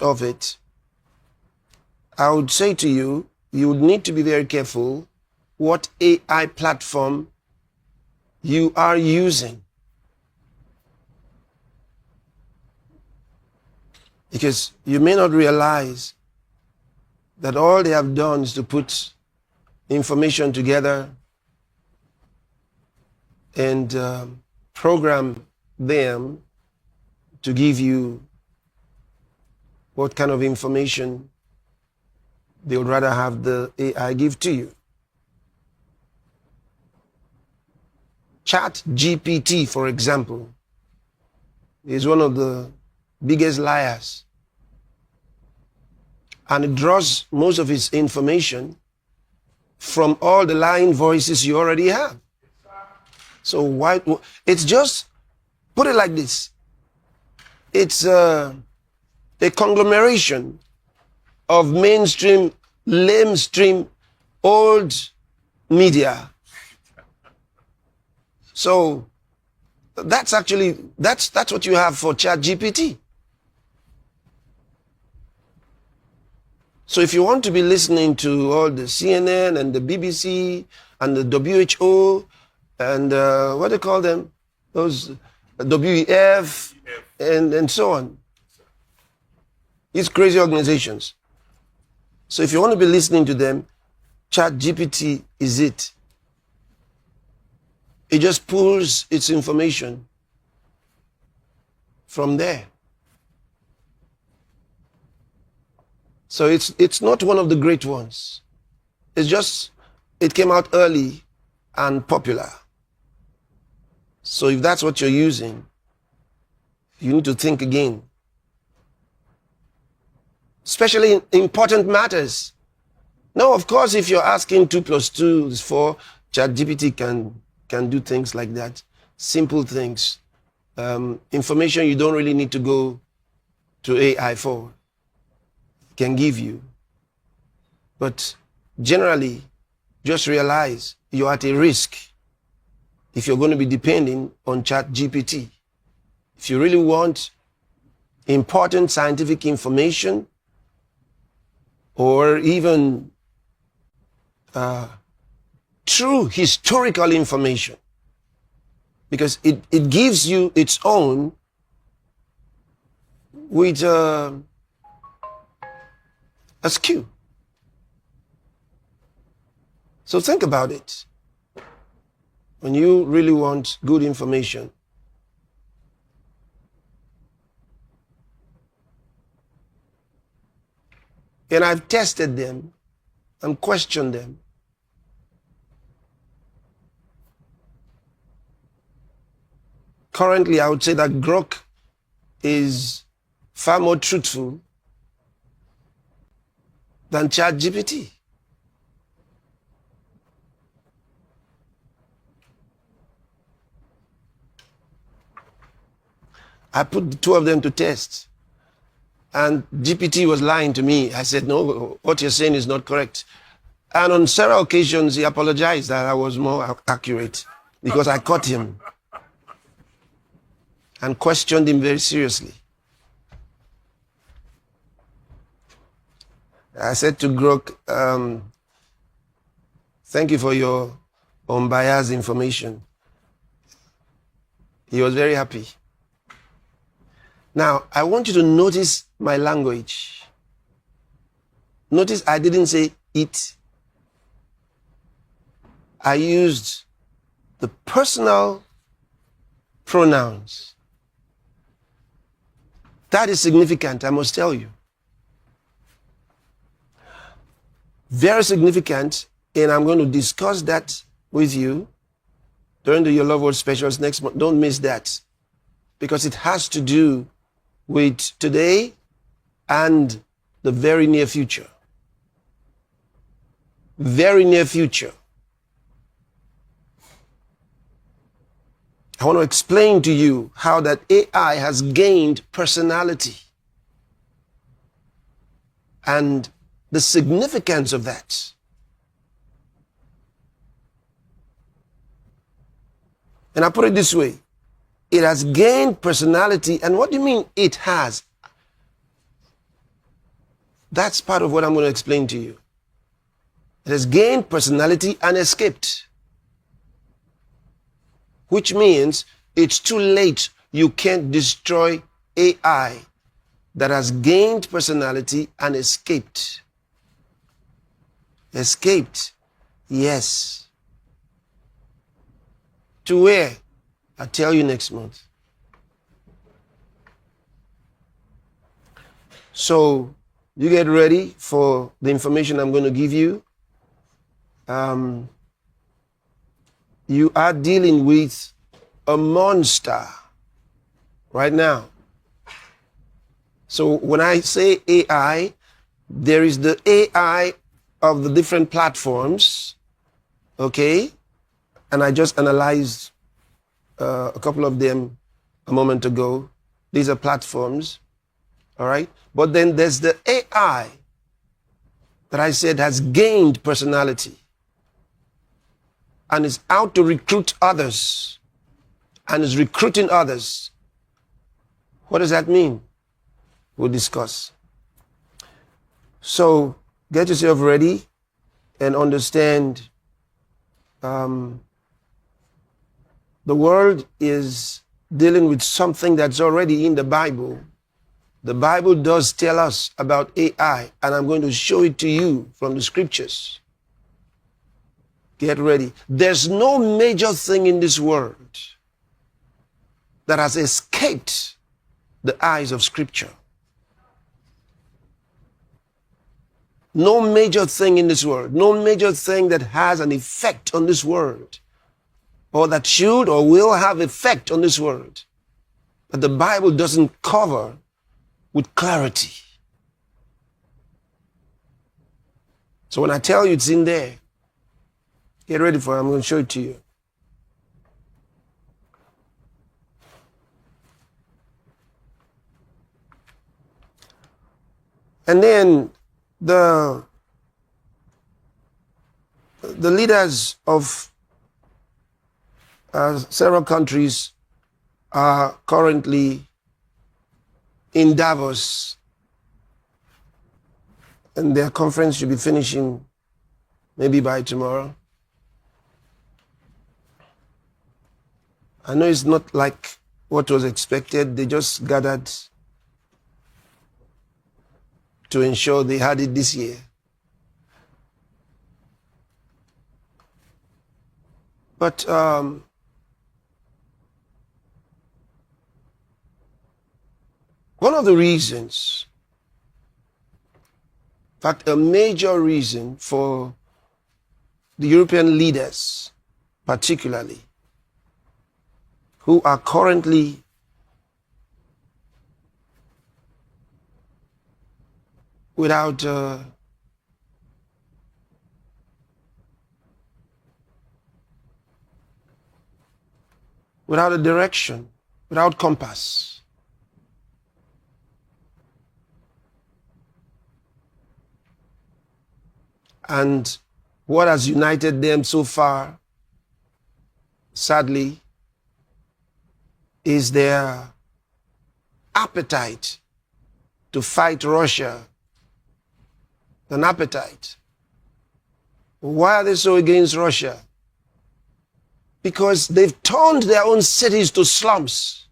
of it, I would say to you, you would need to be very careful what AI platform you are using. Because you may not realize that all they have done is to put information together and program them to give you what kind of information they would rather have the AI give to you. ChatGPT, for example, is one of the biggest liars. And it draws most of its information from all the lying voices you already have. So why? It's just, put it like this. It's a conglomeration of mainstream, lamestream, old media. So that's actually, that's what you have for ChatGPT. So if you want to be listening to all the CNN and the BBC and the WHO and what do they call them? Those WEF and so on. These crazy organizations. So if you want to be listening to them, ChatGPT is it. It just pulls its information from there. So it's not one of the great ones. It's just, it came out early and popular. So if that's what you're using, you need to think again. Especially in important matters. Now, of course, if you're asking 2 + 2 is 4, ChatGPT can do things like that. Simple things. Information you don't really need to go to AI for. Can give you. But generally, just realize you're at a risk if you're going to be depending on ChatGPT. If you really want important scientific information or even true historical information, because it gives you its own with askew. So think about it. When you really want good information, and I've tested them and questioned them, currently I would say that Grok is far more truthful than ChatGPT. I put the two of them to test, and GPT was lying to me. I said, no, what you're saying is not correct. And on several occasions, he apologized that I was more accurate because I caught him and questioned him very seriously. I said to Grok, thank you for your unbiased information. He was very happy. Now, I want you to notice my language. Notice I didn't say it. I used the personal pronouns. That is significant, I must tell you. Very significant, and I'm going to discuss that with you during the Your Love Word Specials next month. Don't miss that, because it has to do with today and the very near future. Very near future. I want to explain to you how that AI has gained personality and the significance of that. And I put it this way. It has gained personality. And what do you mean it has? That's part of what I'm going to explain to you. It has gained personality and escaped. Which means it's too late. You can't destroy AI that has gained personality and escaped. Escaped. Yes. To where? I'll tell you next month. So, you get ready for the information I'm going to give you. You are dealing with a monster right now. So when I say AI, there is the AI of the different platforms, okay? And I just analyzed a couple of them a moment ago. These are platforms, all right? But then there's the AI that I said has gained personality and is out to recruit others and is recruiting others. What does that mean? We'll discuss. So get yourself ready and understand the world is dealing with something that's already in the Bible. The Bible does tell us about AI, and I'm going to show it to you from the scriptures. Get ready. There's no major thing in this world that has escaped the eyes of Scripture. No major thing in this world, no major thing that has an effect on this world, or that should or will have effect on this world, that the Bible doesn't cover with clarity. So when I tell you it's in there, get ready for it. I'm going to show it to you. And then the leaders of several countries are currently in Davos, and their conference should be finishing maybe by tomorrow. I know it's not like what was expected. They just gathered to ensure they had it this year. But one of the reasons, in fact, a major reason for the European leaders, particularly, who are currently without a direction, without compass. And what has united them so far, sadly, is their appetite to fight Russia. An appetite. Why are they so against Russia? Because they've turned their own cities to slums.